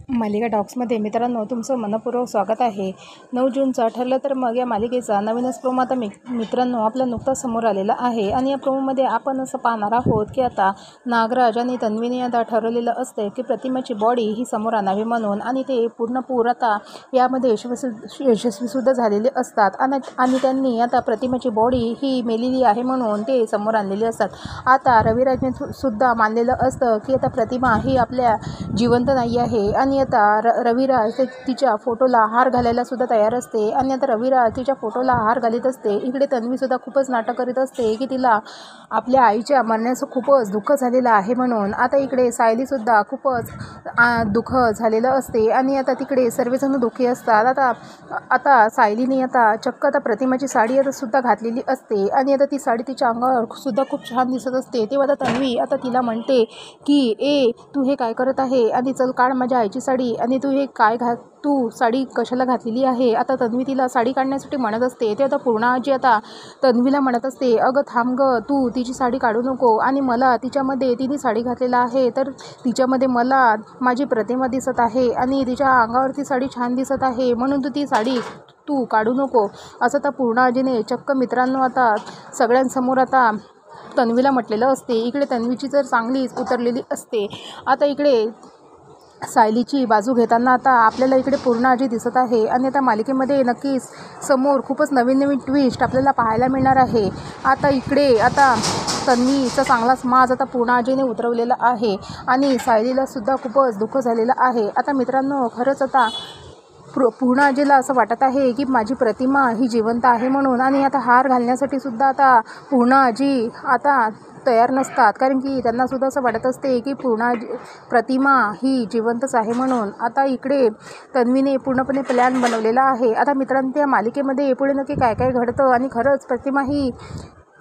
मालिका टॉक्समध्ये मित्रांनो तुमचं मनपूर्वक स्वागत आहे। 9 जूनचा ठरलं तर मग या मालिकेचा नवीनच प्रोमो आता मित्रांनो आपल्या नुकताच समोर आलेला आहे आणि या प्रोमोमध्ये आपण असं पाहणार आहोत की आता नागराज आणि तन्वीने आता ठरवलेलं असते की प्रतिमाची बॉडी ही समोर आणावी म्हणून, आणि ते पूर्ण आता यामध्ये यशस्वीसुद्धा झालेले असतात आणि त्यांनी आता प्रतिमाची बॉडी ही मेलेली आहे म्हणून ते समोर आणलेली असतात। आता रविराजने सुद्धा मानलेलं असतं की आता प्रतिमा ही आपल्या जिवंत नाही आहे आणि आता रविराज तिच्या फोटोला हार घालायला सुद्धा तयार असते आणि आता रविराज तिच्या फोटोला हार घालीत असते। इकडे तन्वी सुद्धा खूपच नाटक करीत असते की तिला आपल्या आईच्या मरण्याचं खूपच दुःख झालेलं आहे म्हणून। आता इकडे सायली सुद्धा खूपच दुःख झालेलं असते आणि आता तिकडे सर्वजण दुःखी असतात। आता सायलीने आता चक्क आता प्रतिमाची साडी आता सुद्धा घातलेली असते आणि आता ती साडी तिच्या अंगावर सुद्धा खूप छान दिसत असते। तेव्हा आता तन्वी आता तिला म्हणते की तू हे काय करत आहे आणि चल काढ माझ्या आईची साडी, आणि तू हे काय तू साडी कशाला घातलेली आहे। आता तन्वी तिला साडी काढण्यासाठी म्हणत असते ते आता पूर्ण आजी आता तन्वीला म्हणत असते अगं थांब गं, तू तिची साडी काढू नको आणि मला तिच्यामध्ये तिने साडी घातलेला आहे तर तिच्यामध्ये मला माझी प्रतिमा दिसत आहे आणि तिच्या अंगावरती साडी छान दिसत आहे म्हणून तू ती साडी तू काढू नको, असं तर पूर्ण आजीने चक्क मित्रांनो आता सगळ्यांसमोर आता तन्वीला म्हटलेलं असते। इकडे तन्वीची जर चांगलीच उतरलेली असते। आता इकडे सायलीची बाजू घेताना आता आपल्याला इकडे पूर्ण आजी दिसत आहे आणि आता मालिकेमध्ये नक्कीच समोर खूपच नवीन ट्विस्ट आपल्याला पाहायला मिळणार आहे। आता इकडे आता तन्वीचा चांगलाच माज आता पूर्ण आजीने उतरवलेला आहे आणि सायलीला सुद्धा खूपच दुःख झालेलं आहे। आता मित्रांनो खरंच आता पूर्ण आजीला असं वाटत आहे की माझी प्रतिमा ही जिवंत आहे म्हणून, आणि आता हार घालण्यासाठी सुद्धा आता पूर्ण आजी आता तयार नसतात कारण की त्यांना सुद्धा असं वाटत असते की प्रतिमा ही जिवंतच आहे म्हणून। आता इकडे तन्वीने पूर्णपणे प्लॅन बनवलेला आहे। आता मित्रांनो त्या मालिकेमध्ये पुढे नक्की काय काय घडतं आणि खरंच प्रतिमा ही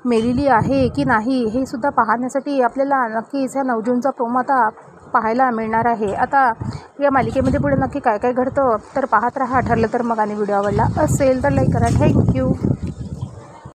मेलेली आहे की नाही हे सुद्धा पाहण्यासाठी आपल्याला नक्कीच ह्या 9 जूनचा प्रोमो आता पाहायला मिळणार आहे। आता या मालिकेमध्ये पुढे नक्की काय काय घडतं तर पाहत राहा। ठरलं तर मग, आणि व्हिडिओ आवडला असेल तर लाईक करा। थँक्यू।